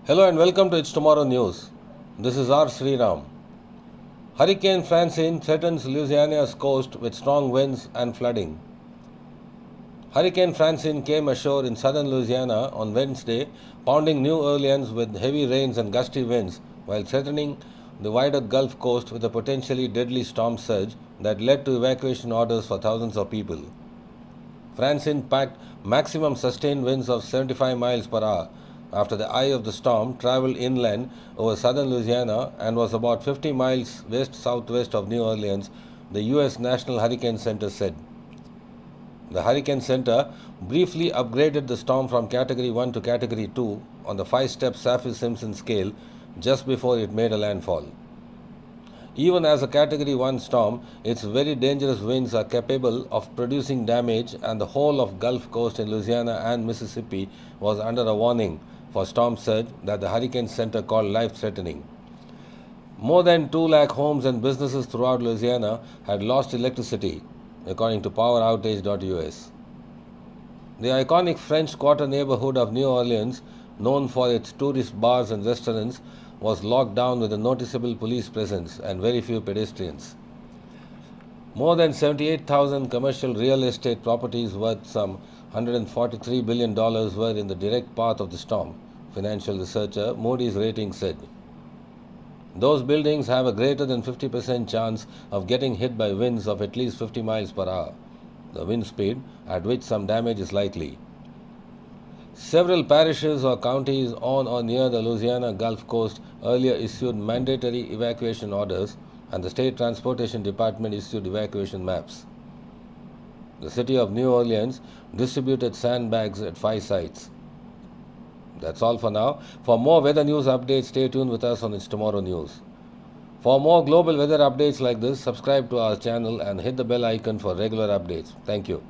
Hello and welcome to It's Tomorrow News. This is R. Sriram. Hurricane Francine threatens Louisiana's coast with strong winds and flooding. Hurricane Francine came ashore in southern Louisiana on Wednesday, pounding New Orleans with heavy rains and gusty winds while threatening the wider Gulf Coast with a potentially deadly storm surge that led to evacuation orders for thousands of people. Francine packed maximum sustained winds of 75 miles per hour after the eye of the storm traveled inland over southern Louisiana and was about 50 miles west-southwest of New Orleans, the U.S. National Hurricane Center said. The Hurricane Center briefly upgraded the storm from Category 1 to Category 2 on the 5-step Saffir-Simpson scale just before it made a landfall. Even as a Category 1 storm, its very dangerous winds are capable of producing damage, and the whole of Gulf Coast in Louisiana and Mississippi was under a warning for storm surge that the Hurricane Center called life-threatening. More than 2 lakh homes and businesses throughout Louisiana had lost electricity, according to poweroutage.us. The iconic French Quarter neighborhood of New Orleans, known for its tourist bars and restaurants, was locked down with a noticeable police presence and very few pedestrians. More than 78,000 commercial real estate properties worth some $143 billion were in the direct path of the storm, financial researcher Moody's Ratings said. Those buildings have a greater than 50% chance of getting hit by winds of at least 50 miles per hour, the wind speed at which some damage is likely. Several parishes or counties on or near the Louisiana Gulf Coast earlier issued mandatory evacuation orders, and the State Transportation Department issued evacuation maps. The city of New Orleans distributed sandbags at 5 sites. That's all for now. For more weather news updates, stay tuned with us on It's Tomorrow News. For more global weather updates like this, subscribe to our channel and hit the bell icon for regular updates. Thank you.